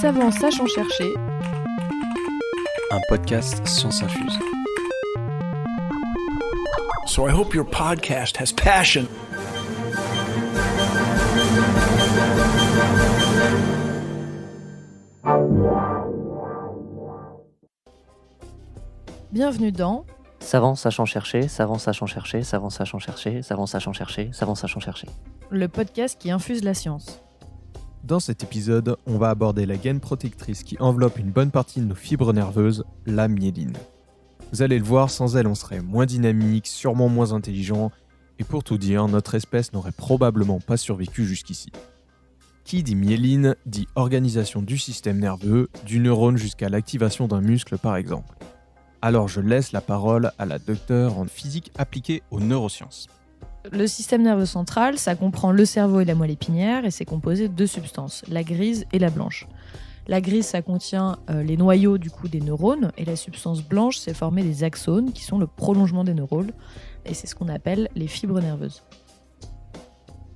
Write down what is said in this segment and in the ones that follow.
Savant sachant chercher. Un podcast Science Infuse. So I hope your podcast has passion. Bienvenue dans Savant sachant chercher, savant sachant chercher, savant sachant chercher, savant sachant chercher, savant sachant chercher. le podcast qui infuse la science. Dans cet épisode, on va aborder la gaine protectrice qui enveloppe une bonne partie de nos fibres nerveuses, la myéline. Vous allez le voir, sans elle on serait moins dynamique, sûrement moins intelligent, et pour tout dire, notre espèce n'aurait probablement pas survécu jusqu'ici. Qui dit myéline dit organisation du système nerveux, du neurone jusqu'à l'activation d'un muscle par exemple. Alors je laisse la parole à la docteure en physique appliquée aux neurosciences. Le système nerveux central, ça comprend le cerveau et la moelle épinière et c'est composé de deux substances, la grise et la blanche. La grise, ça contient les noyaux des neurones et la substance blanche, c'est formé des axones qui sont le prolongement des neurones et c'est ce qu'on appelle les fibres nerveuses.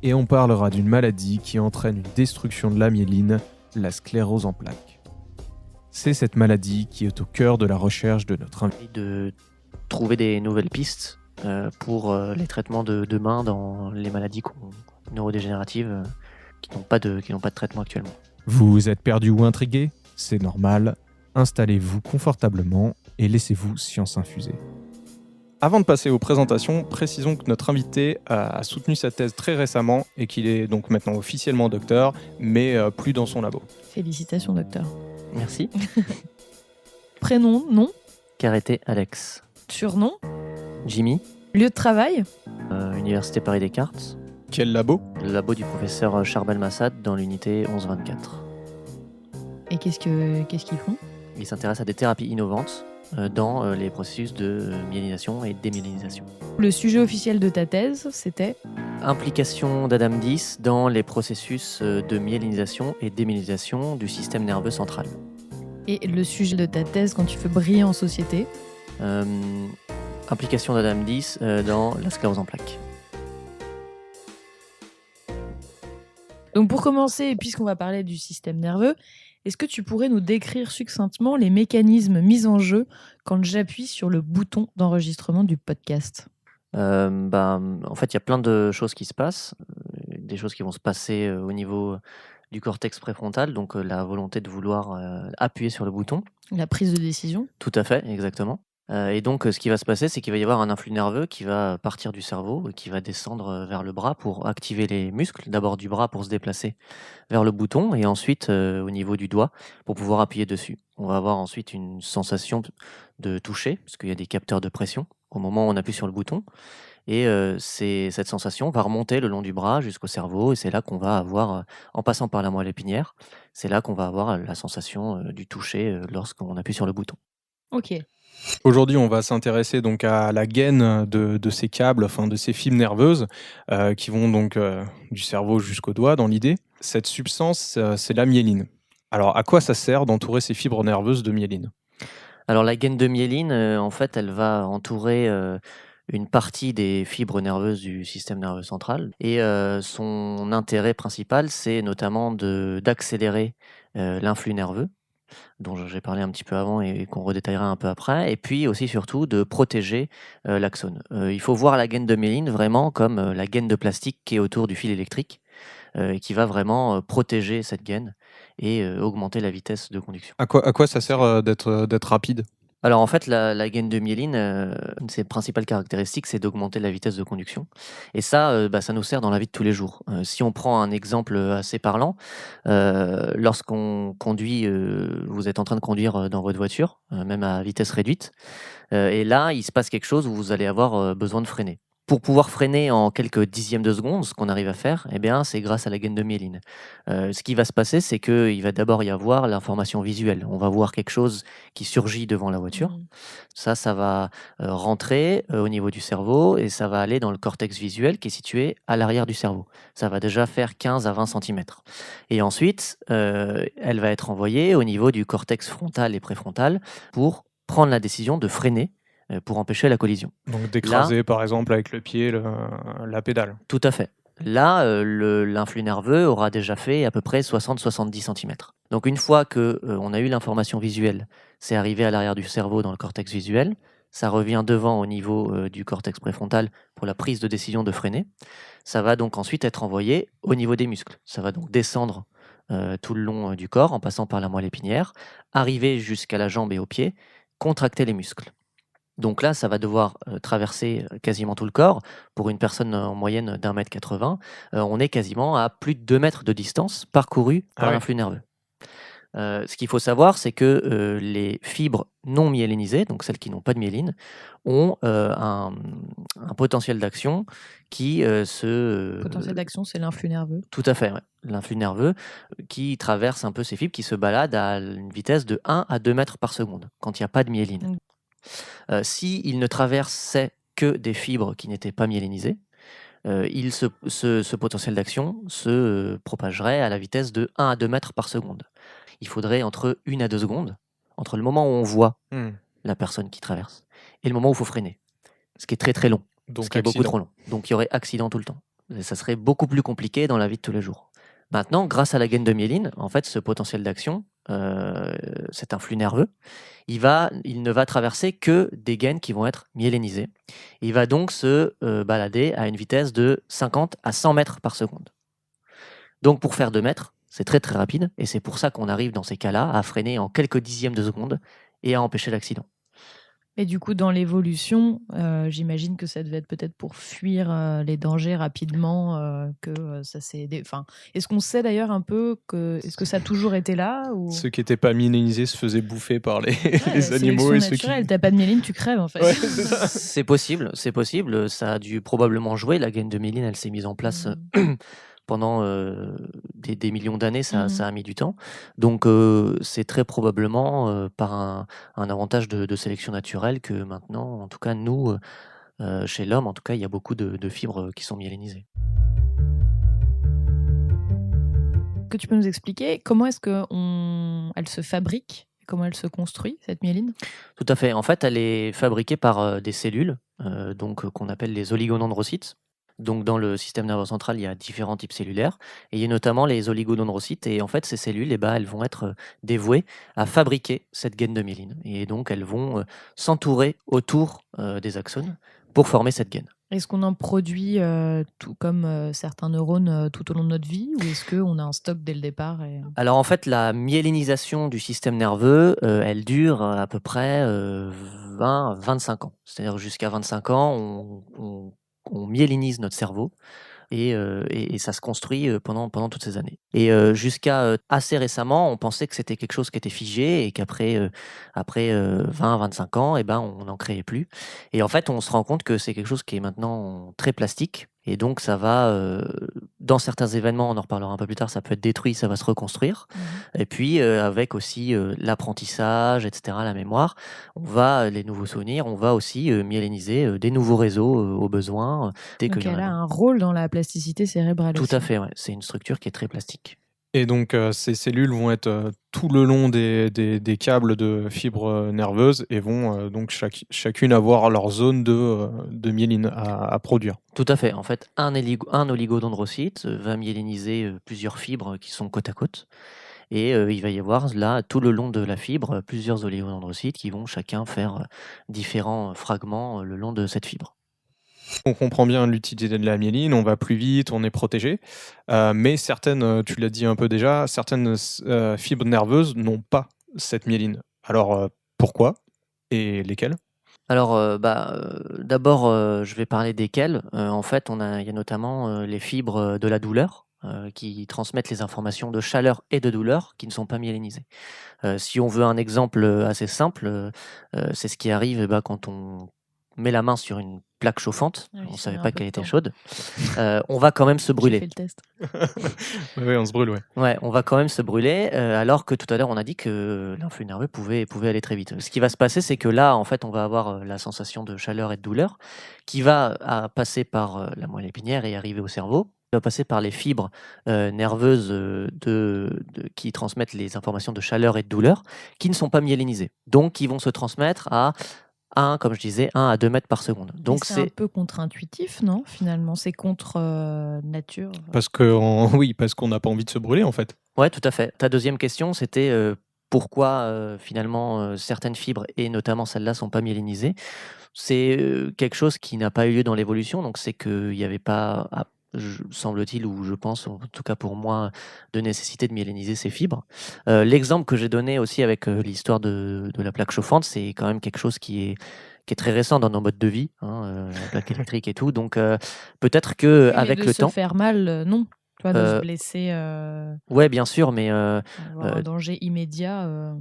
Et on parlera d'une maladie qui entraîne une destruction de la myéline, la sclérose en plaques. C'est cette maladie qui est au cœur de la recherche de notre invité. Et de trouver des nouvelles pistes pour les traitements de demain dans les maladies neurodégénératives qui n'ont pas de traitement actuellement. Vous êtes perdu ou intrigué ? C'est normal. Installez-vous confortablement et laissez-vous science infuser. Avant de passer aux présentations, précisons que notre invité a soutenu sa thèse très récemment et qu'il est donc maintenant officiellement docteur, mais plus dans son labo. Félicitations docteur. Merci. Prénom, nom, Carreté Alex. surnom, Jimmy, lieu de travail, Université Paris-Descartes, Quel labo ? le labo du professeur Charbel Massad dans l'unité 1124. et qu'est-ce qu'ils font ? Il s'intéresse à des thérapies innovantes dans les processus de myélinisation et démyélinisation. Le sujet officiel de ta thèse, c'était Implication d'Adam 10 dans les processus de myélinisation et démyélinisation du système nerveux central. et le sujet de ta thèse quand tu veux briller en société. Implication d'Adam 10 dans la sclérose en plaques. Donc pour commencer, et puisqu'on va parler du système nerveux, est-ce que tu pourrais nous décrire succinctement les mécanismes mis en jeu quand j'appuie sur le bouton d'enregistrement du podcast ? En fait, il y a plein de choses qui se passent, des choses qui vont se passer au niveau du cortex préfrontal, donc la volonté de vouloir appuyer sur le bouton. La prise de décision ? Tout à fait, exactement. Et donc, ce qui va se passer, c'est qu'il va y avoir un influx nerveux qui va partir du cerveau et qui va descendre vers le bras pour activer les muscles, d'abord du bras pour se déplacer vers le bouton et ensuite au niveau du doigt pour pouvoir appuyer dessus. On va avoir ensuite une sensation de toucher, parce qu'il y a des capteurs de pression au moment où on appuie sur le bouton. Et cette sensation va remonter le long du bras jusqu'au cerveau et c'est là qu'on va avoir, en passant par la moelle épinière, c'est là qu'on va avoir la sensation du toucher lorsqu'on appuie sur le bouton. Ok. Aujourd'hui, on va s'intéresser donc à la gaine de ces câbles, enfin de ces fibres nerveuses qui vont donc du cerveau jusqu'au doigt dans l'idée. Cette substance, c'est la myéline. Alors, à quoi ça sert d'entourer ces fibres nerveuses de myéline ? Alors la gaine de myéline, en fait, elle va entourer une partie des fibres nerveuses du système nerveux central. Et son intérêt principal, c'est notamment d'accélérer l'influx nerveux, dont j'ai parlé un petit peu avant et qu'on redétaillera un peu après, et puis aussi surtout de protéger l'axone. Il faut voir la gaine de myéline vraiment comme la gaine de plastique qui est autour du fil électrique, et qui va vraiment protéger cette gaine et augmenter la vitesse de conduction. À quoi ça sert d'être rapide ? Alors en fait, la gaine de myéline, une de ses principales caractéristiques, c'est d'augmenter la vitesse de conduction. Et ça, ça nous sert dans la vie de tous les jours. Si on prend un exemple assez parlant, lorsqu'on conduit, vous êtes en train de conduire dans votre voiture, même à vitesse réduite, et là, il se passe quelque chose où vous allez avoir besoin de freiner. Pour pouvoir freiner en quelques dixièmes de seconde, ce qu'on arrive à faire, c'est grâce à la gaine de myéline. Ce qui va se passer, c'est qu'il va d'abord y avoir l'information visuelle. On va voir quelque chose qui surgit devant la voiture. Ça va rentrer au niveau du cerveau et ça va aller dans le cortex visuel qui est situé à l'arrière du cerveau. Ça va déjà faire 15 à 20 cm. Et ensuite, elle va être envoyée au niveau du cortex frontal et préfrontal pour prendre la décision de freiner pour empêcher la collision. Donc d'écraser par exemple avec le pied la pédale. Tout à fait. Là, l'influx nerveux aura déjà fait à peu près 60-70 cm. Donc une fois qu'on a eu l'information visuelle, c'est arrivé à l'arrière du cerveau dans le cortex visuel, ça revient devant au niveau du cortex préfrontal pour la prise de décision de freiner. Ça va donc ensuite être envoyé au niveau des muscles. Ça va donc descendre tout le long du corps en passant par la moelle épinière, arriver jusqu'à la jambe et au pied, contracter les muscles. Donc là, ça va devoir traverser quasiment tout le corps. Pour une personne en moyenne d'1,80 m, on est quasiment à plus de 2 mètres de distance parcourue par l'influx nerveux. Ce qu'il faut savoir, c'est que les fibres non myélinisées, donc celles qui n'ont pas de myéline, ont un potentiel d'action qui Potentiel d'action, c'est l'influx nerveux. Tout à fait, ouais. L'influx nerveux qui traverse un peu ces fibres, qui se baladent à une vitesse de 1 à 2 mètres par seconde, quand il n'y a pas de myéline. S'il ne traversait que des fibres qui n'étaient pas myélinisées, ce potentiel d'action se propagerait à la vitesse de 1 à 2 mètres par seconde. Il faudrait entre 1 à 2 secondes, entre le moment où on voit la personne qui traverse et le moment où il faut freiner, ce qui est très très long, Donc ce qui est beaucoup trop long. Donc il y aurait accident tout le temps. Et ça serait beaucoup plus compliqué dans la vie de tous les jours. Maintenant, grâce à la gaine de myéline, en fait, ce potentiel d'action, cet influx nerveux, il ne va traverser que des gaines qui vont être myélinisées. Il va donc se balader à une vitesse de 50 à 100 mètres par seconde. Donc pour faire 2 mètres, c'est très très rapide, et c'est pour ça qu'on arrive dans ces cas-là à freiner en quelques dixièmes de seconde et à empêcher l'accident. Et du coup, dans l'évolution, j'imagine que ça devait être peut-être pour fuir les dangers rapidement, ça s'est... est-ce qu'on sait d'ailleurs un peu est-ce que ça a toujours été là ou... Ceux qui n'étaient pas myélinisés se faisaient bouffer par les la animaux. Et ceux naturelle, t'as pas de myéline, tu crèves en fait. Ouais, c'est ça. C'est possible. Ça a dû probablement jouer. La gaine de myéline, elle s'est mise en place pendant des millions d'années, ça a mis du temps. Donc c'est très probablement par un avantage de sélection naturelle que maintenant, en tout cas nous, chez l'homme, en tout cas, il y a beaucoup de fibres qui sont myélinisées. Que tu peux nous expliquer comment est-ce qu'elle se fabrique, comment elle se construit, cette myéline ? Tout à fait. En fait, elle est fabriquée par des cellules qu'on appelle les oligodendrocytes. Donc, dans le système nerveux central, il y a différents types cellulaires, et il y a notamment les oligodendrocytes. Et en fait, ces cellules, elles vont être dévouées à fabriquer cette gaine de myéline. Et donc, elles vont s'entourer autour des axones pour former cette gaine. Est-ce qu'on en produit tout comme certains neurones tout au long de notre vie, ou est-ce qu'on a un stock dès le départ Alors en fait, la myélinisation du système nerveux, elle dure à peu près 20-25 ans. C'est-à-dire jusqu'à 25 ans, on myélinise notre cerveau et ça se construit pendant toutes ces années. Et jusqu'à assez récemment, on pensait que c'était quelque chose qui était figé et qu'après 20-25 ans, on n'en créait plus. Et en fait, on se rend compte que c'est quelque chose qui est maintenant très plastique. Et donc, ça va, dans certains événements, on en reparlera un peu plus tard, ça peut être détruit, ça va se reconstruire. Et puis, avec aussi l'apprentissage, etc., la mémoire, les nouveaux souvenirs, on va aussi myéliniser des nouveaux réseaux au besoin. Donc, elle a un rôle dans la plasticité cérébrale aussi. Tout à fait, ouais. C'est une structure qui est très plastique. Et donc, ces cellules vont être tout le long des câbles de fibres nerveuses et vont donc chacune avoir leur zone de myéline à produire. Tout à fait. En fait, un oligodendrocyte va myéliniser plusieurs fibres qui sont côte à côte. Et il va y avoir là, tout le long de la fibre, plusieurs oligodendrocytes qui vont chacun faire différents fragments le long de cette fibre. On comprend bien l'utilité de la myéline, on va plus vite, on est protégé. Mais certaines, tu l'as dit un peu déjà, certaines fibres nerveuses n'ont pas cette myéline. Alors pourquoi et lesquelles ? Alors, d'abord, je vais parler desquelles. En fait, il y a notamment les fibres de la douleur qui transmettent les informations de chaleur et de douleur qui ne sont pas myélinisées. Si on veut un exemple assez simple, c'est ce qui arrive quand on met la main sur une plaque chauffante, on ne savait pas qu'elle était chaude, on va quand même se brûler. J'ai fait le test. Oui, on se brûle, ouais. Ouais, on va quand même se brûler, alors que tout à l'heure on a dit que l'influx nerveux pouvait aller très vite. Ce qui va se passer, c'est que là, en fait, on va avoir la sensation de chaleur et de douleur qui va passer par la moelle épinière et arriver au cerveau. Il va passer par les fibres nerveuses qui transmettent les informations de chaleur et de douleur qui ne sont pas myélinisées. Donc, qui vont se transmettre à comme je disais, 1 à 2 mètres par seconde. Donc Mais c'est un peu contre-intuitif, non, finalement? C'est contre nature. Parce qu'on n'a pas envie de se brûler, en fait. Ouais, tout à fait. Ta deuxième question, c'était pourquoi finalement certaines fibres, et notamment celles-là, sont pas myélinisées. C'est quelque chose qui n'a pas eu lieu dans l'évolution, donc c'est qu'il n'y avait pas, semble-t-il, ou je pense, en tout cas pour moi, de nécessité de myéliniser ces fibres. L'exemple que j'ai donné aussi avec l'histoire de la plaque chauffante, c'est quand même quelque chose qui est très récent dans nos modes de vie, la plaque électrique et tout. Donc peut-être que Oui, mais avec de le se temps, faire mal, non. Tu vois, de se euh, blesser, ouais, bien sûr, mais avoir un danger immédiat.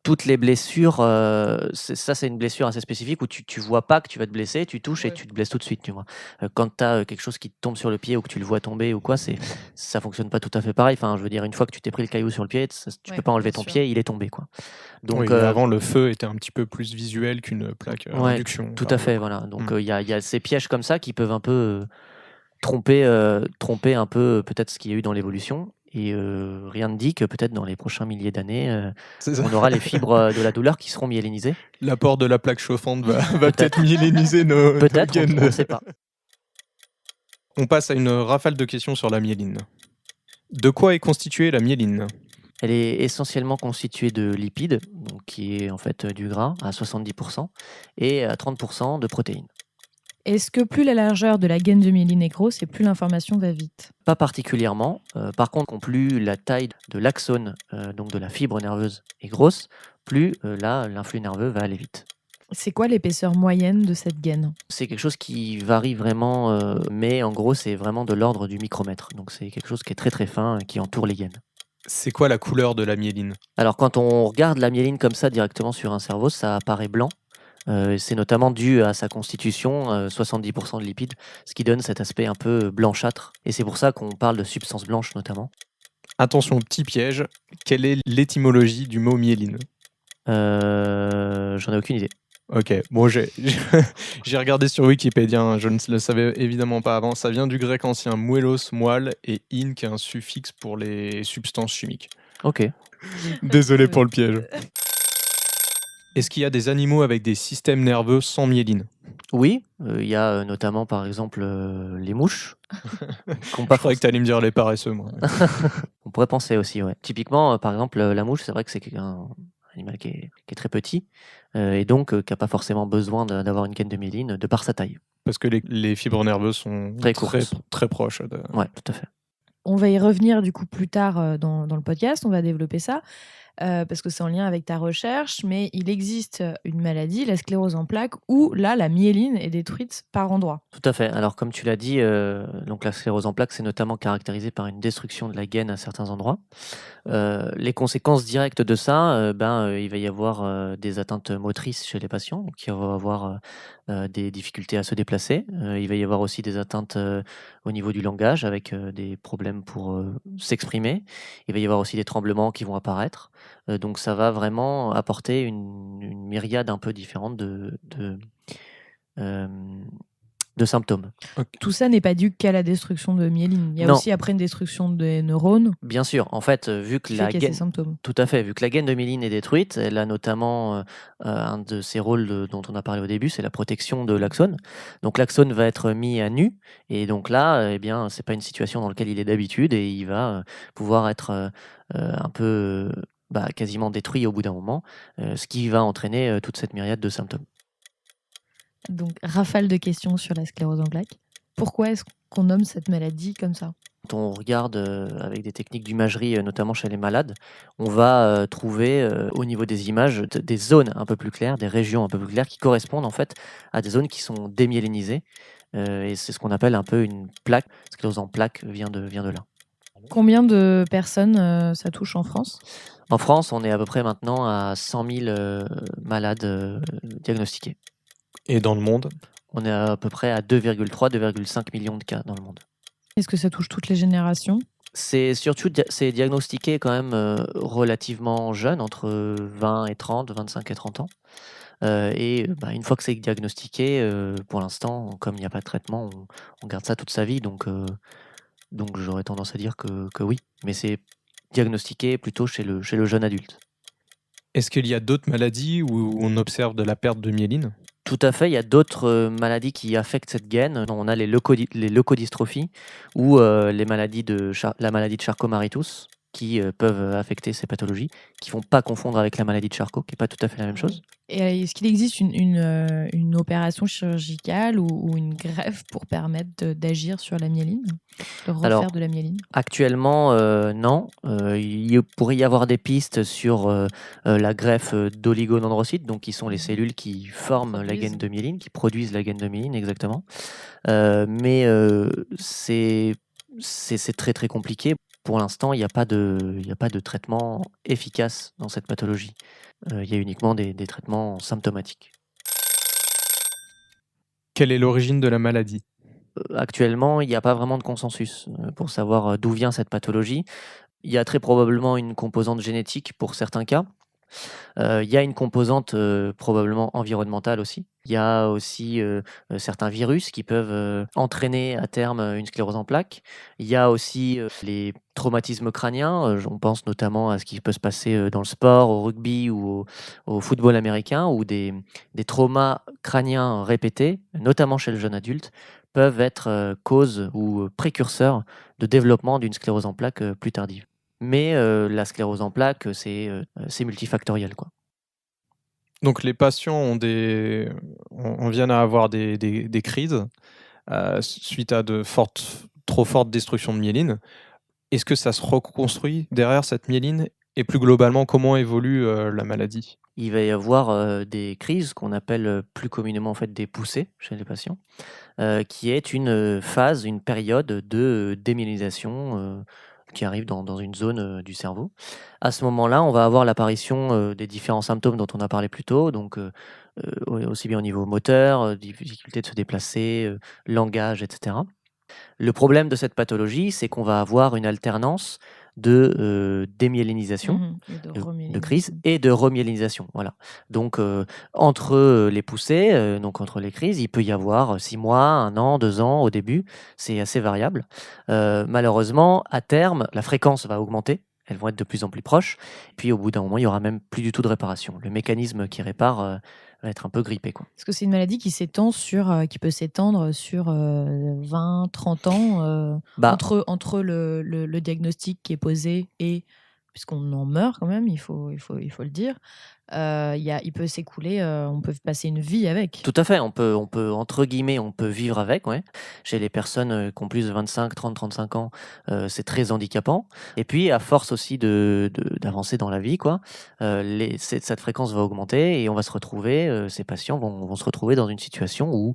toutes les blessures, c'est une blessure assez spécifique où tu vois pas que tu vas te blesser, tu touches et Ouais. tu te blesses tout de suite, tu vois. Quand tu as quelque chose qui te tombe sur le pied ou que tu le vois tomber ou quoi, ça fonctionne pas tout à fait pareil. Enfin, je veux dire, une fois que tu t'es pris le caillou sur le pied, tu Ouais, peux pas enlever bien ton sûr. pied, il est tombé, quoi. Donc, Oui, avant, le feu était un petit peu plus visuel qu'une plaque à ouais, induction. tout par à fait, exemple. voilà. Donc, il y a ces pièges comme ça qui peuvent un peu tromper un peu peut-être ce qu'il y a eu dans l'évolution. Et rien ne dit que peut-être dans les prochains milliers d'années, C'est ça. on aura les fibres de la douleur qui seront myélinisées. L'apport de la plaque chauffante va peut-être myéliniser nos Peut-être, on gaines. ne sait pas. On passe à une rafale de questions sur la myéline. De quoi est constituée la myéline? Elle est essentiellement constituée de lipides, donc qui est en fait du gras à 70%, et à 30% de protéines. Est-ce que plus la largeur de la gaine de myéline est grosse et plus l'information va vite? Pas particulièrement. Par contre, plus la taille de l'axone, donc de la fibre nerveuse, est grosse, plus là, l'influx nerveux va aller vite. C'est quoi l'épaisseur moyenne de cette gaine? C'est quelque chose qui varie vraiment, mais en gros, c'est vraiment de l'ordre du micromètre. Donc c'est quelque chose qui est très très fin, qui entoure les gaines. C'est quoi la couleur de la myéline? Alors quand on regarde la myéline comme ça directement sur un cerveau, ça apparaît blanc. C'est notamment dû à sa constitution, 70% de lipides, ce qui donne cet aspect un peu blanchâtre. Et c'est pour ça qu'on parle de substance blanche notamment. Attention, petit piège. Quelle est l'étymologie du mot myéline? J'en ai aucune idée. Ok, bon, j'ai regardé sur Wikipédia, hein, je ne le savais évidemment pas avant. Ça vient du grec ancien muelos, moelle, et in, qui est un suffixe pour les substances chimiques. Ok. Désolé pour le piège. Est-ce qu'il y a des animaux avec des systèmes nerveux sans myéline? Oui, il y a notamment par exemple les mouches. Je croyais que tu allais me dire les paresseux, moi. On pourrait penser aussi, ouais. Typiquement, par exemple, la mouche, c'est vrai que c'est un animal qui est très petit et donc qui n'a pas forcément besoin d'avoir une gaine de myéline de par sa taille. Parce que les fibres nerveuses sont Très très, courtes. très proches. Ouais, tout à fait. On va y revenir du coup plus tard dans le podcast, on va développer ça. Parce que c'est en lien avec ta recherche, mais il existe une maladie, la sclérose en plaques, où là, la myéline est détruite par endroits. Tout à fait. Alors, comme tu l'as dit, donc la sclérose en plaques, c'est notamment caractérisé par une destruction de la gaine à certains endroits. Les conséquences directes de ça, il va y avoir des atteintes motrices chez les patients, donc ils vont avoir des difficultés à se déplacer. Il va y avoir aussi des atteintes au niveau du langage, avec des problèmes pour s'exprimer. Il va y avoir aussi des tremblements qui vont apparaître. Donc ça va vraiment apporter une myriade un peu différente de symptômes. Tout ça n'est pas dû qu'à la destruction de myéline. Il y a Non. aussi après une destruction des neurones Bien sûr, en fait, vu que qui la fait qu'il y a gaine, ces symptômes. tout à fait, vu que la gaine de myéline est détruite, elle a notamment un de ses rôles dont on a parlé au début, c'est la protection de l'axone. Donc l'axone va être mis à nu, et donc là, eh bien, c'est pas une situation dans laquelle il est d'habitude, et il va pouvoir être un peu, quasiment détruit au bout d'un moment, ce qui va entraîner toute cette myriade de symptômes. Donc, rafale de questions sur la sclérose en plaques. Pourquoi est-ce qu'on nomme cette maladie comme ça? Quand on regarde avec des techniques d'imagerie, notamment chez les malades, on va trouver au niveau des images des zones un peu plus claires, des régions un peu plus claires qui correspondent en fait à des zones qui sont démyélinisées. Et c'est ce qu'on appelle un peu une plaque. Sclérose en plaques vient de là. Combien de personnes ça touche en France? En France, on est à peu près maintenant à 100 000 malades diagnostiqués. Et dans le monde? On est à peu près à 2,3-2,5 millions de cas dans le monde. Est-ce que ça touche toutes les générations? C'est diagnostiqué quand même relativement jeune, entre 20 et 30, 25 et 30 ans. Une fois que c'est diagnostiqué, pour l'instant, comme il n'y a pas de traitement, on garde ça toute sa vie. Donc j'aurais tendance à dire que oui. Mais c'est diagnostiqué plutôt chez le jeune adulte. Est-ce qu'il y a d'autres maladies où on observe de la perte de myéline? Tout à fait, il y a d'autres maladies qui affectent cette gaine. On a les leucodystrophies ou la maladie de Charcot-Marie-Tooth qui peuvent affecter ces pathologies, qui ne font pas confondre avec la maladie de Charcot, qui n'est pas tout à fait la même chose. Et est-ce qu'il existe une opération chirurgicale ou une greffe pour permettre d'agir sur la myéline, de refaire de la myéline? Actuellement, non. Il pourrait y avoir des pistes sur la greffe d'oligodendrocytes, donc qui sont les cellules qui forment la gaine de myéline, qui produisent la gaine de myéline, exactement. Mais c'est très très compliqué. Pour l'instant, il n'y a pas de traitement efficace dans cette pathologie. Il y a uniquement des traitements symptomatiques. Quelle est l'origine de la maladie ? Actuellement, il n'y a pas vraiment de consensus pour savoir d'où vient cette pathologie. Il y a très probablement une composante génétique pour certains cas. Il y a une composante probablement environnementale aussi. Il y a aussi certains virus qui peuvent entraîner à terme une sclérose en plaques. Il y a aussi les traumatismes crâniens. On pense notamment à ce qui peut se passer dans le sport, au rugby ou au football américain, où des traumas crâniens répétés, notamment chez le jeune adulte, peuvent être cause ou précurseurs de développement d'une sclérose en plaques plus tardive. Mais la sclérose en plaques, c'est multifactoriel, quoi. Donc les patients on vient à avoir des crises suite à trop fortes destructions de myéline. Est-ce que ça se reconstruit derrière cette myéline? Et plus globalement, comment évolue la maladie? Il va y avoir des crises qu'on appelle plus communément en fait des poussées chez les patients, qui est une phase, une période de démyélinisation qui arrive dans une zone du cerveau. À ce moment-là, on va avoir l'apparition des différents symptômes dont on a parlé plus tôt, donc aussi bien au niveau moteur, difficulté de se déplacer, langage, etc. Le problème de cette pathologie, c'est qu'on va avoir une alternance de démyélinisation, de crise et de remyélinisation. Voilà. Donc, entre les poussées, donc entre les crises, il peut y avoir 6 mois, 1 an, 2 ans au début. C'est assez variable. Malheureusement, à terme, la fréquence va augmenter. Elles vont être de plus en plus proches. Puis, au bout d'un moment, il n'y aura même plus du tout de réparation. Le mécanisme qui répare va être un peu grippé, quoi. Est-ce que c'est une maladie qui peut s'étendre sur 20, 30 ans entre le diagnostic qui est posé et, puisqu'on en meurt quand même, il faut le dire, il peut s'écouler, on peut passer une vie avec. Tout à fait, on peut entre guillemets, on peut vivre avec, ouais. Chez les personnes qui ont plus de 25, 30, 35 ans, c'est très handicapant. Et puis, à force aussi d'avancer dans la vie, quoi, cette fréquence va augmenter et on va se retrouver, ces patients vont se retrouver dans une situation où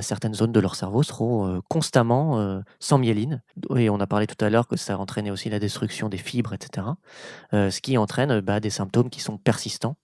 certaines zones de leur cerveau seront constamment sans myéline. Et on a parlé tout à l'heure que ça entraînait aussi la destruction des fibres, etc. Ce qui entraîne des symptômes qui sont persistants.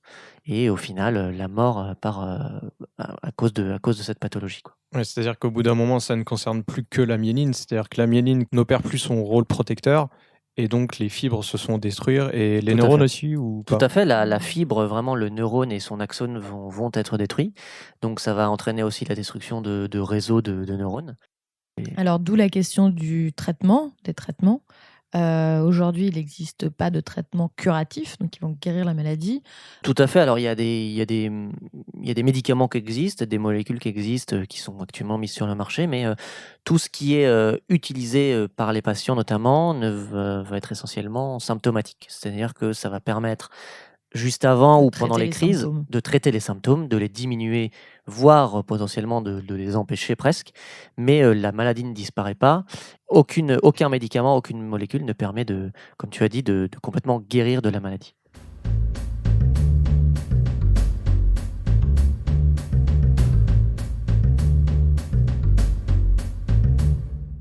Et au final, la mort à cause de cette pathologie, quoi. Ouais, c'est-à-dire qu'au bout d'un moment, ça ne concerne plus que la myéline, c'est-à-dire que la myéline n'opère plus son rôle protecteur, et donc les fibres se sont détruites, et les neurones aussi, ou pas? Tout à fait, la fibre, vraiment le neurone et son axone vont être détruits, donc ça va entraîner aussi la destruction de réseaux de neurones. Alors, d'où la question des traitements. Aujourd'hui, il n'existe pas de traitement curatif, donc qui vont guérir la maladie. Tout à fait. Alors, il y a des médicaments qui existent, des molécules qui existent, qui sont actuellement mises sur le marché, mais tout ce qui est utilisé par les patients notamment va être essentiellement symptomatique. C'est-à-dire que ça va permettre, juste avant ou pendant les crises, de traiter les symptômes, de les diminuer, voire potentiellement de les empêcher presque. Mais la maladie ne disparaît pas. Aucun médicament, aucune molécule ne permet comme tu as dit, de complètement guérir de la maladie.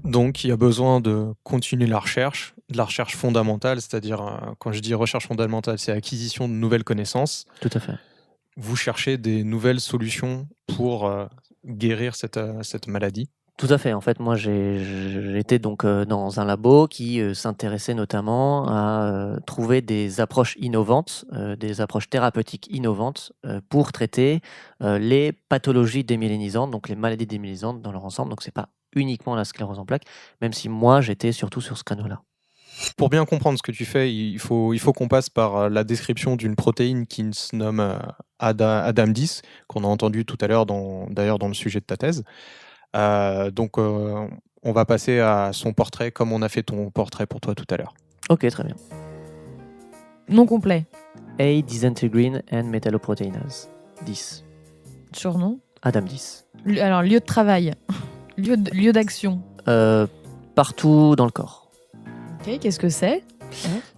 Donc, il y a besoin de continuer de la recherche fondamentale, c'est-à-dire, quand je dis recherche fondamentale, c'est acquisition de nouvelles connaissances. Tout à fait. Vous cherchez des nouvelles solutions pour guérir cette maladie. Tout à fait. En fait, moi, j'étais donc dans un labo qui s'intéressait notamment à trouver des approches innovantes, des approches thérapeutiques innovantes pour traiter les pathologies démyélinisantes, donc les maladies démyélinisantes dans leur ensemble. Donc, c'est pas uniquement la sclérose en plaques, même si moi, j'étais surtout sur ce créneau-là. Pour bien comprendre ce que tu fais, il faut qu'on passe par la description d'une protéine qui se nomme Adam10, qu'on a entendu tout à l'heure d'ailleurs dans le sujet de ta thèse. On va passer à son portrait comme on a fait ton portrait pour toi tout à l'heure. Ok, très bien. Nom complet. A disintegrine and metalloproteinase 10. Surnom. Adam 10. Alors, lieu de travail. lieu d'action. Partout dans le corps. Ok, qu'est-ce que c'est?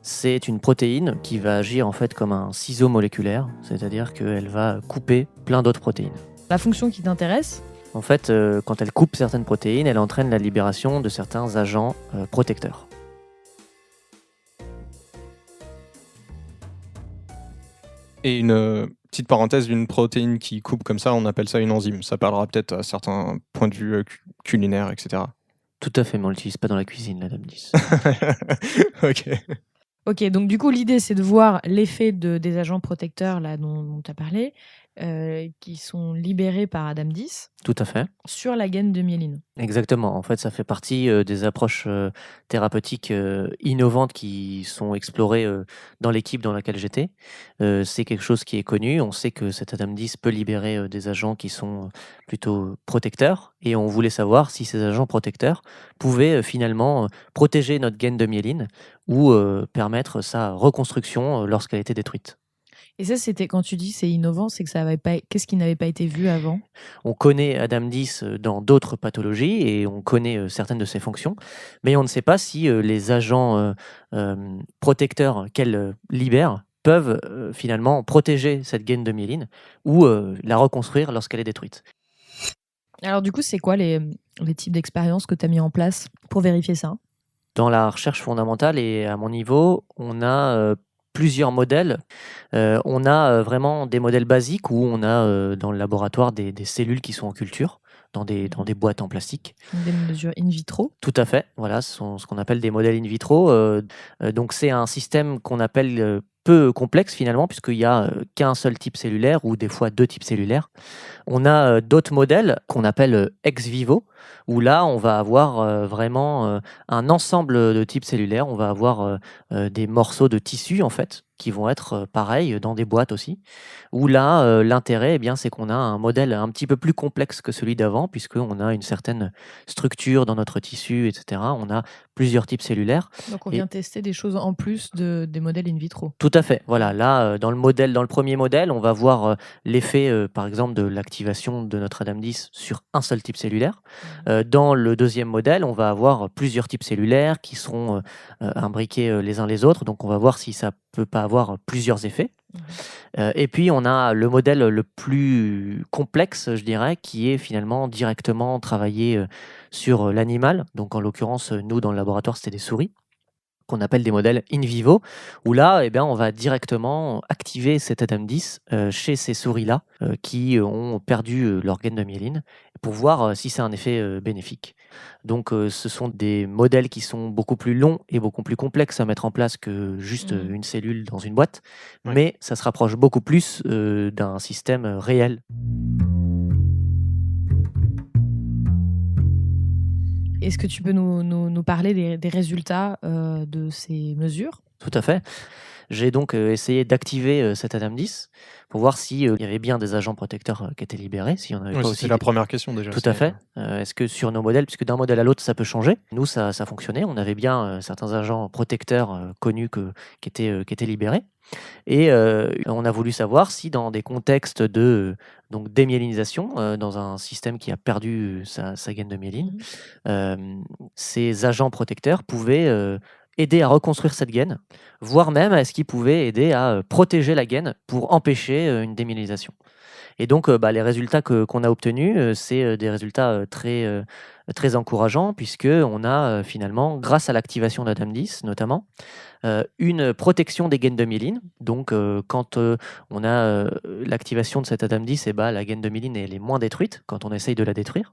C'est une protéine qui va agir en fait comme un ciseau moléculaire, c'est-à-dire qu'elle va couper plein d'autres protéines. La fonction qui t'intéresse? En fait, quand elle coupe certaines protéines, elle entraîne la libération de certains agents protecteurs. Et une petite parenthèse, une protéine qui coupe comme ça, on appelle ça une enzyme. Ça parlera peut-être à certains points de vue culinaires, etc. Tout à fait, mais on l'utilise pas dans la cuisine, la Dame 10. Ok. Ok, donc du coup, l'idée, c'est de voir l'effet des agents protecteurs là, dont tu as parlé, qui sont libérés par Adam 10 Tout à fait. sur la gaine de myéline. Exactement. En fait, ça fait partie des approches thérapeutiques innovantes qui sont explorées dans l'équipe dans laquelle j'étais. C'est quelque chose qui est connu. On sait que cet Adam 10 peut libérer des agents qui sont plutôt protecteurs. Et on voulait savoir si ces agents protecteurs pouvaient finalement protéger notre gaine de myéline ou permettre sa reconstruction lorsqu'elle était détruite. Et ça, c'était quand tu dis c'est innovant, c'est que ça avait pas. Qu'est-ce qui n'avait pas été vu avant? On connaît Adam 10 dans d'autres pathologies et on connaît certaines de ses fonctions, mais on ne sait pas si les agents protecteurs qu'elle libère peuvent finalement protéger cette gaine de myéline ou la reconstruire lorsqu'elle est détruite. Alors du coup, c'est quoi les types d'expériences que tu as mis en place pour vérifier ça? Dans la recherche fondamentale et à mon niveau, on a plusieurs modèles. On a vraiment des modèles basiques où on a dans le laboratoire des cellules qui sont en culture, dans des boîtes en plastique. Des mesures in vitro? Tout à fait, voilà, ce sont ce qu'on appelle des modèles in vitro. Donc c'est un système qu'on appelle peu complexe finalement, puisqu'il n'y a qu'un seul type cellulaire ou des fois deux types cellulaires. On a d'autres modèles qu'on appelle ex vivo, où là on va avoir vraiment un ensemble de types cellulaires. On va avoir des morceaux de tissu en fait, qui vont être pareils dans des boîtes aussi. Où là, l'intérêt, eh bien, c'est qu'on a un modèle un petit peu plus complexe que celui d'avant, puisqu'on a une certaine structure dans notre tissu, etc. On a plusieurs types cellulaires. Donc on vient tester des choses en plus des modèles in vitro. Tout à fait. Voilà, là, dans le premier modèle, on va voir l'effet, par exemple, de l'activation de notre Adam 10 sur un seul type cellulaire. Dans le deuxième modèle, on va avoir plusieurs types cellulaires qui seront imbriqués les uns les autres. Donc on va voir si ça peut pas avoir plusieurs effets. Et puis on a le modèle le plus complexe, je dirais, qui est finalement directement travaillé sur l'animal. Donc en l'occurrence, nous dans le laboratoire, c'était des souris, qu'on appelle des modèles in vivo, où là, eh bien, on va directement activer cet Adam 10 chez ces souris-là qui ont perdu leur gaine de myéline pour voir si c'est un effet bénéfique. Donc, ce sont des modèles qui sont beaucoup plus longs et beaucoup plus complexes à mettre en place que juste une cellule dans une boîte, mais ça se rapproche beaucoup plus d'un système réel. Est-ce que tu peux nous parler des résultats de ces mesures? Tout à fait. J'ai donc essayé d'activer cet Adam 10 pour voir s'il y avait bien des agents protecteurs qui étaient libérés, s'il y en avait pas aussi. C'est la première question déjà. Tout à fait. Est-ce que sur nos modèles, puisque d'un modèle à l'autre, ça peut changer, nous, ça fonctionnait. On avait bien certains agents protecteurs connus qui étaient libérés. Et on a voulu savoir si dans des contextes de démyélinisation, dans un système qui a perdu sa gaine de myéline, ces agents protecteurs pouvaient aider à reconstruire cette gaine, voire même est-ce qu'ils pouvaient aider à protéger la gaine pour empêcher une démyélinisation. Et donc, les résultats qu'on a obtenus, c'est des résultats très encourageants, puisqu'on a finalement, grâce à l'activation d'Adam 10 notamment, une protection des gaines de myéline. Donc, quand on a l'activation de cette Adam 10, la gaine de myéline elle est moins détruite quand on essaye de la détruire.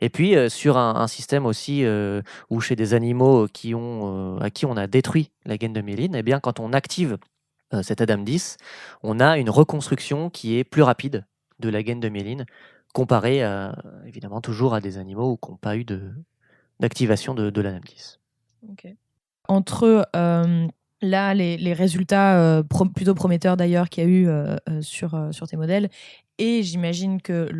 Et puis, sur un système aussi où chez des animaux à qui on a détruit la gaine de myéline, eh bien, quand on active cet Adam 10, on a une reconstruction qui est plus rapide de la gaine de myéline, comparée évidemment toujours à des animaux qui n'ont pas eu d'activation de l'Adam 10. Okay. entre là les résultats plutôt prometteurs d'ailleurs qu'il y a eu sur tes modèles, et j'imagine que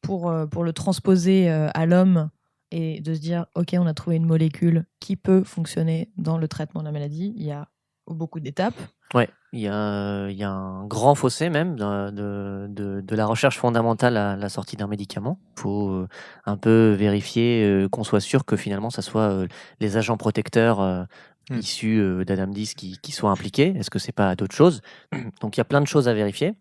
pour le transposer à l'homme et de se dire ok, on a trouvé une molécule qui peut fonctionner dans le traitement de la maladie, il y a beaucoup d'étapes. Ouais, il y a un grand fossé même de la recherche fondamentale à la sortie d'un médicament. Il faut un peu vérifier qu'on soit sûr que finalement ça soit les agents protecteurs issus d'Adam 10 qui soient impliqués. Est-ce que c'est pas d'autres choses? Donc il y a plein de choses à vérifier.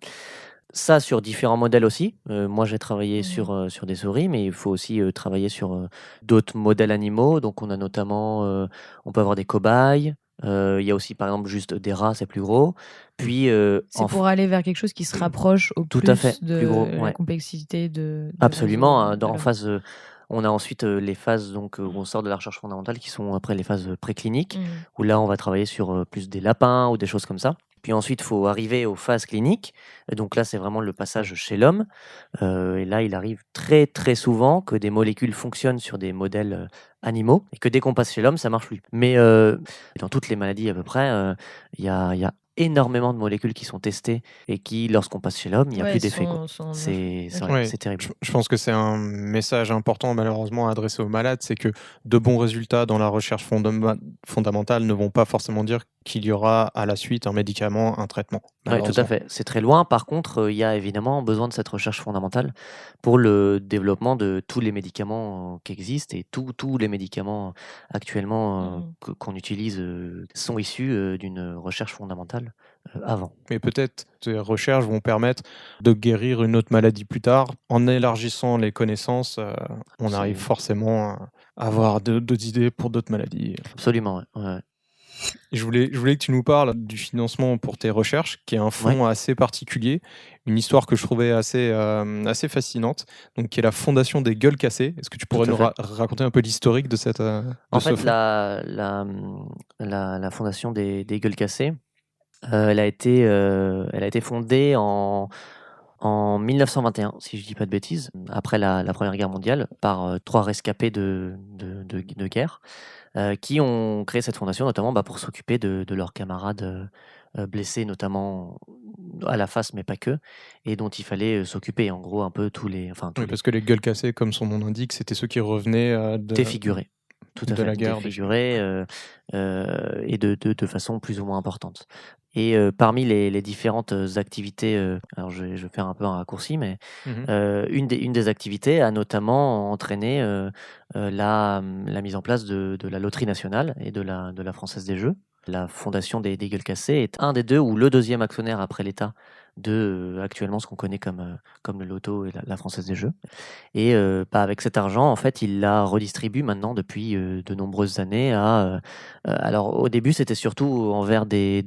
Ça sur différents modèles aussi. Moi j'ai travaillé sur des souris, mais il faut aussi travailler sur d'autres modèles animaux. Donc on a notamment, on peut avoir des cobayes. Il y a aussi par exemple juste des rats, c'est plus gros. Puis c'est pour aller vers quelque chose qui se rapproche au tout plus à fait, de plus gros, la complexité de absolument. réseau de En l'homme. phase, on a ensuite les phases donc, où on sort de la recherche fondamentale qui sont après les phases précliniques, où là on va travailler sur plus des lapins ou des choses comme ça. Puis ensuite, il faut arriver aux phases cliniques. Et donc là, c'est vraiment le passage chez l'homme. Et là, il arrive très très souvent que des molécules fonctionnent sur des modèles animaux et que dès qu'on passe chez l'homme, ça marche plus. Mais dans toutes les maladies à peu près, il y a énormément de molécules qui sont testées et qui, lorsqu'on passe chez l'homme, il n'y a plus d'effet. C'est vrai, Ouais, c'est terrible. je pense que c'est un message important malheureusement adressé aux malades, c'est que de bons résultats dans la recherche fondamentale ne vont pas forcément dire qu'il y aura à la suite un médicament, un traitement. Oui, tout à fait. C'est très loin. Par contre, il y a évidemment besoin de cette recherche fondamentale pour le développement de tous les médicaments qui existent, et tous les médicaments actuellement qu'on utilise sont issus d'une recherche fondamentale avant. Mais peut-être ces recherches vont permettre de guérir une autre maladie plus tard. En élargissant les connaissances, on arrive forcément à avoir d'autres idées pour d'autres maladies. Absolument, ouais. Je voulais que tu nous parles du financement pour tes recherches, qui est un fonds assez particulier, une histoire que je trouvais assez fascinante, donc qui est la Fondation des Gueules Cassées. Est-ce que tu pourrais nous raconter un peu l'historique de cette En fait, la Fondation des Gueules Cassées, elle a été fondée en 1921, si je dis pas de bêtises, après la Première Guerre mondiale, par 3 rescapés de guerre, qui ont créé cette fondation notamment pour s'occuper de leurs camarades blessés, notamment à la face, mais pas que, et dont il fallait s'occuper, en gros, un peu tous les... parce que les gueules cassées, comme son nom l'indique, c'était ceux qui revenaient défigurés. Tout à fait, la guerre, défigurés, et de façon plus ou moins importante. Et parmi les différentes activités, alors je vais faire un peu un raccourci, mais une des activités a notamment entraîné la mise en place de la loterie nationale et de la Française des Jeux. La Fondation des Gueules Cassées est un des deux, ou le deuxième actionnaire après l'État de actuellement ce qu'on connaît comme le loto et la Française des Jeux. Et avec cet argent, en fait, il la redistribue maintenant depuis de nombreuses années à... alors au début, c'était surtout envers des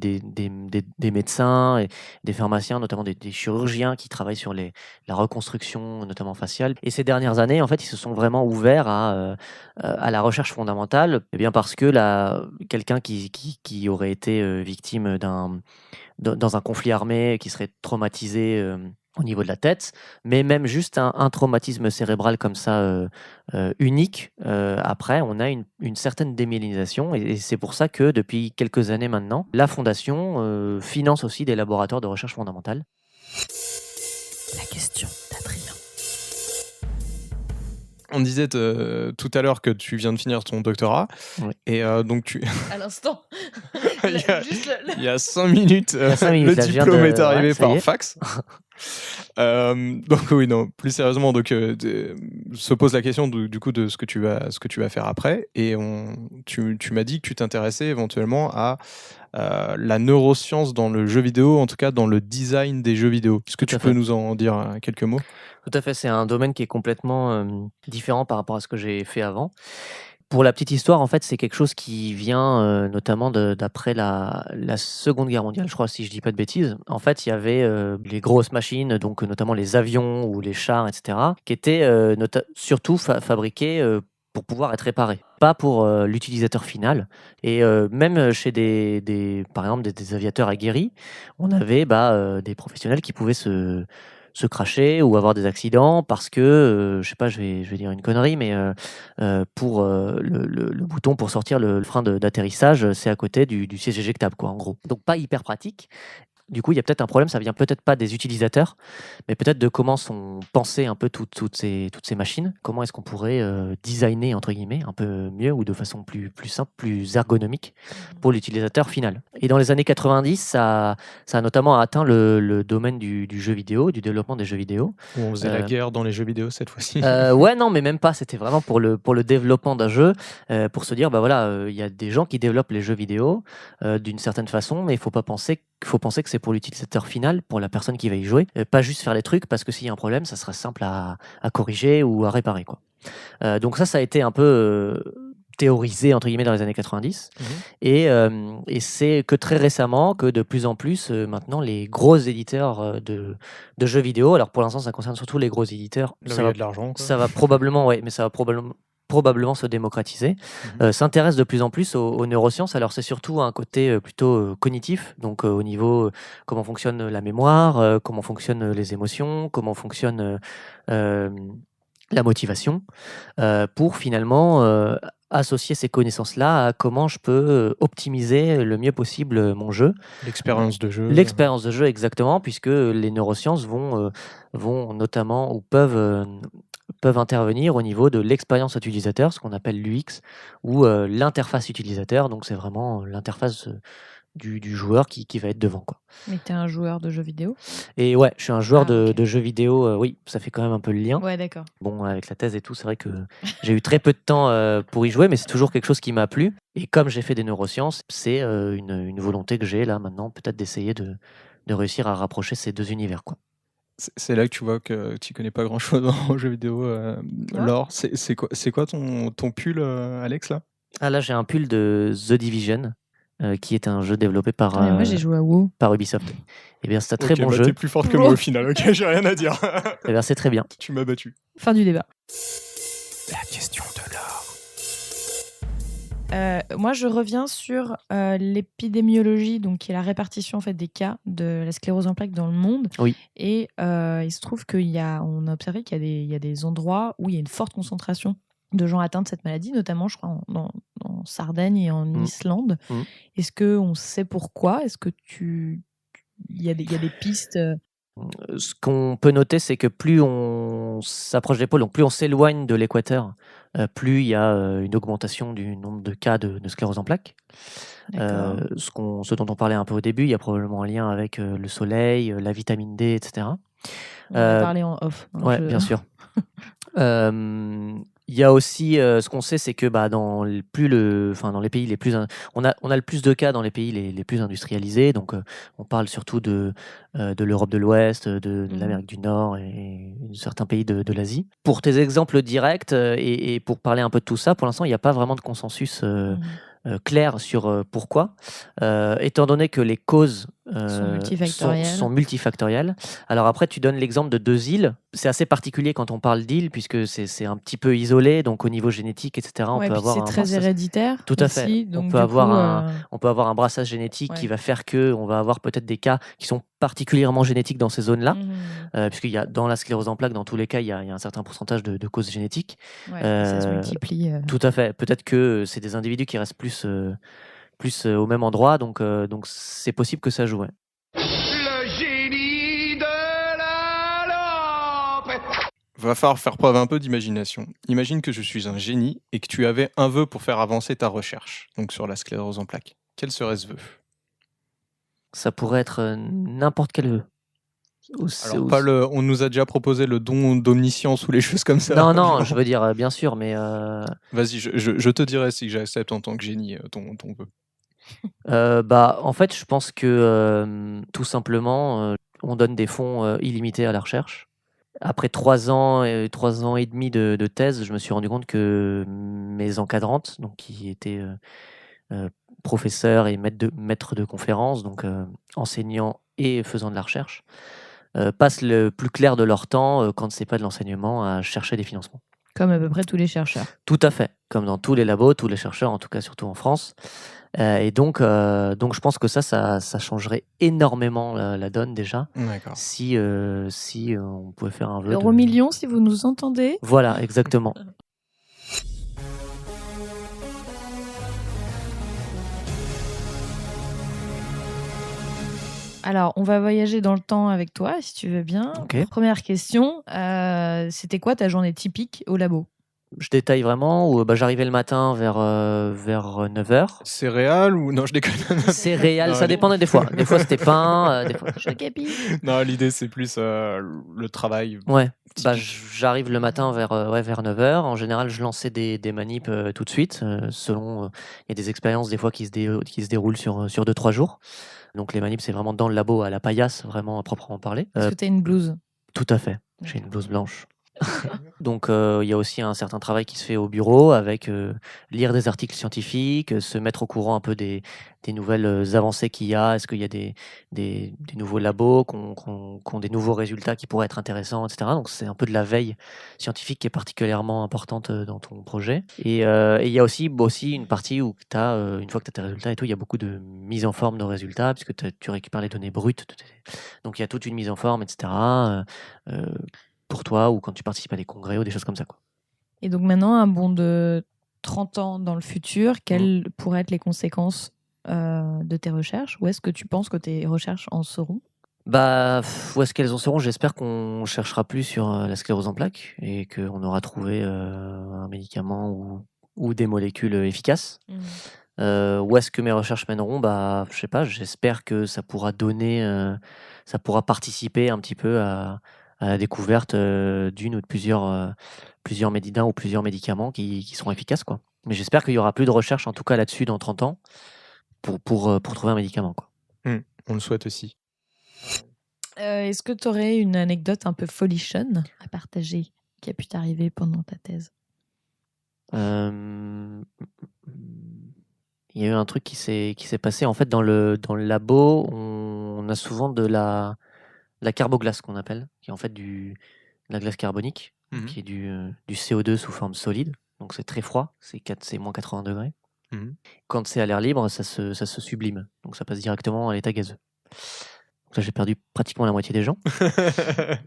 médecins et des pharmaciens, notamment des chirurgiens qui travaillent sur la reconstruction, notamment faciale. Et ces dernières années, en fait, ils se sont vraiment ouverts à la recherche fondamentale, eh bien parce que quelqu'un qui aurait été victime dans un conflit armé, qui serait traumatisé au niveau de la tête, mais même juste un traumatisme cérébral comme ça unique, après on a une certaine démyélinisation, et c'est pour ça que depuis quelques années maintenant, la Fondation finance aussi des laboratoires de recherche fondamentale. La question d'Adrien. On disait tout à l'heure que tu viens de finir ton doctorat, et donc tu... À l'instant. Il y a 5 minutes, le là, diplôme est arrivé par fax. Donc oui, non, plus sérieusement, donc se pose la question du coup de ce que tu vas faire après, et tu m'as dit que tu t'intéressais éventuellement à la neuroscience dans le jeu vidéo, en tout cas dans le design des jeux vidéo. Est-ce que tu peux nous en dire quelques mots ? Tout à fait, c'est un domaine qui est complètement différent par rapport à ce que j'ai fait avant. Pour la petite histoire, en fait, c'est quelque chose qui vient notamment d'après la Seconde Guerre mondiale, je crois, si je dis pas de bêtises. En fait, il y avait les grosses machines, donc notamment les avions ou les chars, etc., qui étaient surtout fabriqués pour pouvoir être réparés, pas pour l'utilisateur final. Et même chez par exemple des aviateurs aguerris, on avait des professionnels qui pouvaient se se cracher ou avoir des accidents parce que, je sais pas, je vais dire une connerie, mais pour le bouton pour sortir le frein d'atterrissage, c'est à côté du siège éjectable, quoi, en gros. Donc pas hyper pratique. Du coup, il y a peut-être un problème, ça vient peut-être pas des utilisateurs, mais peut-être de comment sont pensées un peu toutes ces machines. Comment est-ce qu'on pourrait designer, entre guillemets, un peu mieux ou de façon plus simple, plus ergonomique pour l'utilisateur final. Et dans les années 90, ça a notamment atteint le domaine du jeu vidéo, du développement des jeux vidéo. Où on faisait la guerre dans les jeux vidéo cette fois-ci. Ouais, non, mais même pas. C'était vraiment pour le développement d'un jeu, pour se dire, bah voilà, il y a des gens qui développent les jeux vidéo d'une certaine façon, mais il faut penser que c'est pour l'utilisateur final, pour la personne qui va y jouer, pas juste faire les trucs, parce que s'il y a un problème, ça sera simple à corriger ou à réparer, quoi. Donc ça a été un peu théorisé entre guillemets dans les années 90 et c'est que très récemment que de plus en plus maintenant les gros éditeurs de jeux vidéo, alors pour l'instant ça concerne surtout les gros éditeurs, Là où il y a de l'argent, quoi. ça va probablement, ouais, mais ça va probablement se démocratiser, s'intéresse de plus en plus aux neurosciences. Alors c'est surtout un côté plutôt cognitif, donc au niveau comment fonctionne la mémoire, comment fonctionnent les émotions, comment fonctionne la motivation, pour finalement associer ces connaissances-là à comment je peux optimiser le mieux possible mon jeu. L'expérience de jeu. L'expérience de jeu, exactement, puisque les neurosciences vont notamment ou peuvent intervenir au niveau de l'expérience utilisateur, ce qu'on appelle l'UX, ou l'interface utilisateur. Donc c'est vraiment l'interface du joueur qui va être devant, quoi. Mais t'es un joueur de jeux vidéo? Et ouais, je suis un joueur ok. de jeux vidéo. Oui, ça fait quand même un peu le lien. Ouais, d'accord. Bon, avec la thèse et tout, c'est vrai que j'ai eu très peu de temps pour y jouer, mais c'est toujours quelque chose qui m'a plu. Et comme j'ai fait des neurosciences, c'est une volonté que j'ai là maintenant, peut-être d'essayer de réussir à rapprocher ces deux univers, quoi. C'est là que tu vois que tu connais pas grand-chose en jeux vidéo. Laure, c'est quoi ton pull, Alex, là? Ah, là, j'ai un pull de The Division, qui est un jeu développé par, Ah, mais moi j'ai joué à WoW. par Ubisoft. Eh bien, c'est un très Ok, bon bah, jeu. T'es plus forte que moi au final, ok, j'ai rien à dire. Eh bien, c'est très bien. Tu m'as battu. Fin du débat. La question de l'or. Moi, je reviens sur l'épidémiologie, donc qui est la répartition en fait des cas de la sclérose en plaques dans le monde. Oui. Et il se trouve on a observé qu'il y a des endroits où il y a une forte concentration de gens atteints de cette maladie, notamment, je crois, en Sardaigne et en Islande. Est-ce qu'on sait pourquoi? Est-ce que il y a des pistes? Ce qu'on peut noter, c'est que plus on s'approche des pôles, donc plus on s'éloigne de l'équateur, plus il y a une augmentation du nombre de cas de sclérose en plaques. D'accord. Ce dont on parlait un peu au début, il y a probablement un lien avec le soleil, la vitamine D, etc. On en a parlé en off. hein, Ouais, bien sûr. Il y a aussi ce qu'on sait, c'est que dans les pays les plus on a le plus de cas dans les pays les plus industrialisés. Donc on parle surtout de l'Europe de l'Ouest, de l'Amérique du Nord et certains pays de l'Asie. Pour tes exemples directs et pour parler un peu de tout ça, pour l'instant il n'y a pas vraiment de consensus clair sur pourquoi, étant donné que les causes sont multifactorielles. Alors après, tu donnes l'exemple de 2 îles. C'est assez particulier quand on parle d'îles, puisque c'est un petit peu isolé, donc au niveau génétique, etc. On peut avoir c'est très héréditaire. Tout à aussi, fait. donc On peut avoir un brassage génétique Ouais. qui va faire que on va avoir peut-être des cas qui sont particulièrement génétiques dans ces zones-là, puisqu'il y a dans la sclérose en plaques, dans tous les cas, il y a un certain pourcentage de causes génétiques. Ça se multiplie. Tout à fait. Peut-être que c'est des individus qui restent plus au même endroit, donc c'est possible que ça joue. Ouais. Le génie de la lampe. Va falloir faire preuve un peu d'imagination. Imagine que je suis un génie et que tu avais un vœu pour faire avancer ta recherche, donc sur la sclérose en plaques. Quel serait ce vœu? Ça pourrait être n'importe quel vœu. Alors, on nous a déjà proposé le don d'omniscience ou les choses comme ça. Non, je veux dire, bien sûr, mais... Vas-y, je te dirai si j'accepte en tant que génie ton vœu. En fait, je pense que tout simplement, on donne des fonds illimités à la recherche. Après 3 ans et demi de thèse, je me suis rendu compte que mes encadrantes, donc qui étaient professeurs et maîtres de conférences, donc enseignants et faisant de la recherche, passent le plus clair de leur temps, quand c'est pas de l'enseignement, à chercher des financements. Comme à peu près tous les chercheurs. Tout à fait, comme dans tous les labos, tous les chercheurs, en tout cas surtout en France. Et donc je pense que ça changerait énormément la donne déjà, D'accord. si on pouvait faire un vœu. L'euro million, si vous nous entendez. Voilà, exactement. Alors, on va voyager dans le temps avec toi, si tu veux bien. Ok. Première question, c'était quoi ta journée typique au labo? Je détaille vraiment, où j'arrivais le matin vers 9h. Céréales ou non, je déconne. Céréales, Non, ça les- dépendait des fois. Des fois c'était pain, des fois. Chocapi. Non, l'idée c'est plus le travail. Ouais. Typique. J'arrive le matin vers 9h. En général, je lançais des manips tout de suite. Selon, il y a des expériences des fois qui se déroulent sur 2-3 jours. Donc les manips, c'est vraiment dans le labo à la paillasse, vraiment à proprement parler. Est-ce que tu as une blouse? Tout à fait. J'ai une blouse blanche. Donc il y a aussi un certain travail qui se fait au bureau avec lire des articles scientifiques, se mettre au courant un peu des nouvelles avancées qu'il y a. Est-ce qu'il y a des nouveaux labos qui ont des nouveaux résultats qui pourraient être intéressants, etc. Donc c'est un peu de la veille scientifique qui est particulièrement importante dans ton projet. Et il y a aussi une partie où une fois que tu as tes résultats et tout, il y a beaucoup de mise en forme de résultats puisque tu récupères les données brutes. Donc il y a toute une mise en forme, etc. Pour toi ou quand tu participes à des congrès ou des choses comme ça, quoi. Et donc maintenant, un bond de 30 ans dans le futur, quelles pourraient être les conséquences de tes recherches? Où est-ce que tu penses que tes recherches en seront? Où est-ce qu'elles en seront? J'espère qu'on cherchera plus sur la sclérose en plaques et qu'on aura trouvé un médicament ou des molécules efficaces. Où est-ce que mes recherches mèneront? Je sais pas, j'espère que ça pourra ça pourra participer un petit peu à la découverte d'une ou de plusieurs médicaments ou plusieurs médicaments qui seront efficaces, quoi. Mais j'espère qu'il y aura plus de recherche, en tout cas là-dessus, dans 30 ans, pour trouver un médicament, quoi. On le souhaite aussi. Est-ce que tu aurais une anecdote un peu folichonne à partager qui a pu t'arriver pendant ta thèse? Il y a eu un truc qui s'est passé en fait dans le labo. On a souvent de la carboglace qu'on appelle, qui est en fait de la glace carbonique, qui est du CO2 sous forme solide. Donc c'est très froid, c'est moins 80 degrés. Quand c'est à l'air libre, ça se sublime. Donc ça passe directement à l'état gazeux. Donc là, j'ai perdu pratiquement la moitié des gens.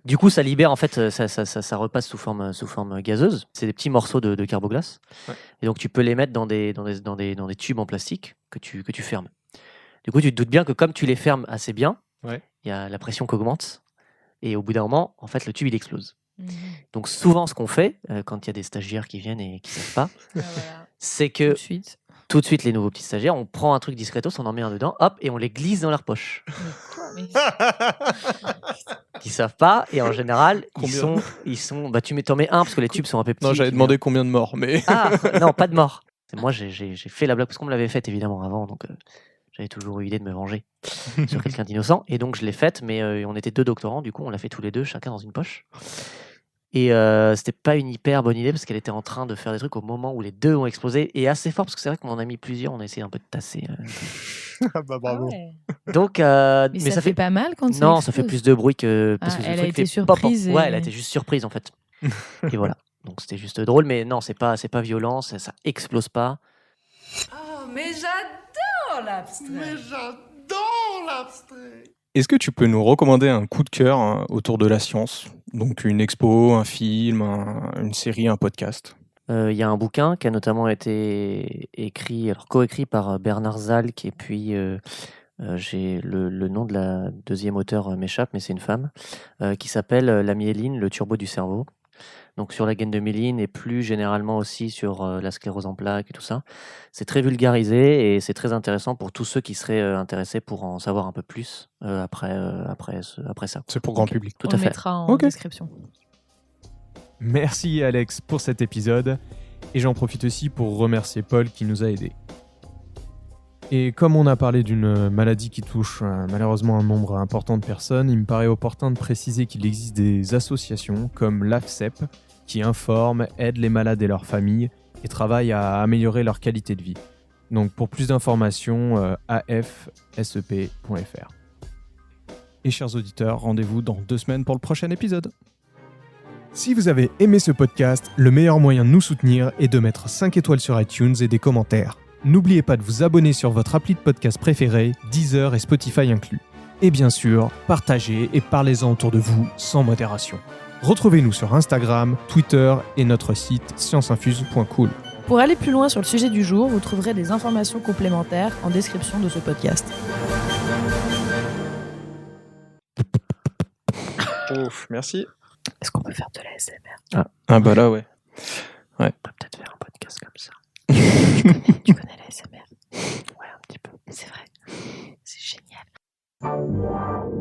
Du coup, ça libère, en fait, ça repasse sous forme gazeuse. C'est des petits morceaux de carboglace. Ouais. Et donc, tu peux les mettre dans des tubes en plastique que tu fermes. Du coup, tu te doutes bien que comme tu les fermes assez bien, il y a la pression qui augmente. Et au bout d'un moment, en fait, le tube, il explose. Donc, souvent, ce qu'on fait, quand il y a des stagiaires qui viennent et qui ne savent pas, c'est que tout de suite, les nouveaux petits stagiaires, on prend un truc discretos, on en met un dedans, hop, et on les glisse dans leur poche. Ils savent pas, et en général, ils sont. Tu t'en mets un parce que les tubes sont un peu petits. Non, j'avais demandé combien de morts, mais. Ah non, pas de morts. Moi, j'ai fait la blague parce qu'on me l'avait faite évidemment avant, donc j'avais toujours eu l'idée de me venger sur quelqu'un d'innocent, et donc je l'ai faite, mais on était 2 doctorants, du coup on l'a fait tous les 2, chacun dans une poche. Et c'était pas une hyper bonne idée parce qu'elle était en train de faire des trucs au moment où les 2 ont explosé, et assez fort parce que c'est vrai qu'on en a mis plusieurs, on a essayé un peu de tasser. Bravo. Donc, mais ça fait pas mal quand non, ça fait plus de bruit que parce que elle ce a truc été fait pop, pop. surprise. Ouais, elle a été juste surprise en fait. Et voilà. Donc c'était juste drôle, mais non, c'est pas violent, ça explose pas. Oh, mais j'adore l'abstrait. Est-ce que tu peux nous recommander un coup de cœur autour de la science? Donc une expo, un film, une série, un podcast. Il y a un bouquin qui a notamment été coécrit par Bernard Zalk, et puis j'ai le nom de la deuxième auteure m'échappe, mais c'est une femme, qui s'appelle La myéline, le turbo du cerveau. Donc sur la gaine de myéline et plus généralement aussi sur la sclérose en plaques et tout ça. C'est très vulgarisé et c'est très intéressant pour tous ceux qui seraient intéressés pour en savoir un peu plus après ça. C'est pour grand public. Tout On à le fait. mettra en description. Merci Alex pour cet épisode, et j'en profite aussi pour remercier Paul qui nous a aidés. Et comme on a parlé d'une maladie qui touche malheureusement un nombre important de personnes, il me paraît opportun de préciser qu'il existe des associations comme l'AFCEP qui informent, aident les malades et leurs familles et travaillent à améliorer leur qualité de vie. Donc pour plus d'informations, afsep.fr. Et chers auditeurs, rendez-vous dans 2 semaines pour le prochain épisode. Si vous avez aimé ce podcast, le meilleur moyen de nous soutenir est de mettre 5 étoiles sur iTunes et des commentaires. N'oubliez pas de vous abonner sur votre appli de podcast préféré, Deezer et Spotify inclus. Et bien sûr, partagez et parlez-en autour de vous sans modération. Retrouvez-nous sur Instagram, Twitter et notre site scienceinfuse.cool. Pour aller plus loin sur le sujet du jour, vous trouverez des informations complémentaires en description de ce podcast. Ouf, merci. Est-ce qu'on peut faire de la SMR? Ah bah là, ouais. On peut peut-être faire un podcast comme ça. Tu connais la SMR? Ouais, un petit peu. C'est vrai. C'est génial.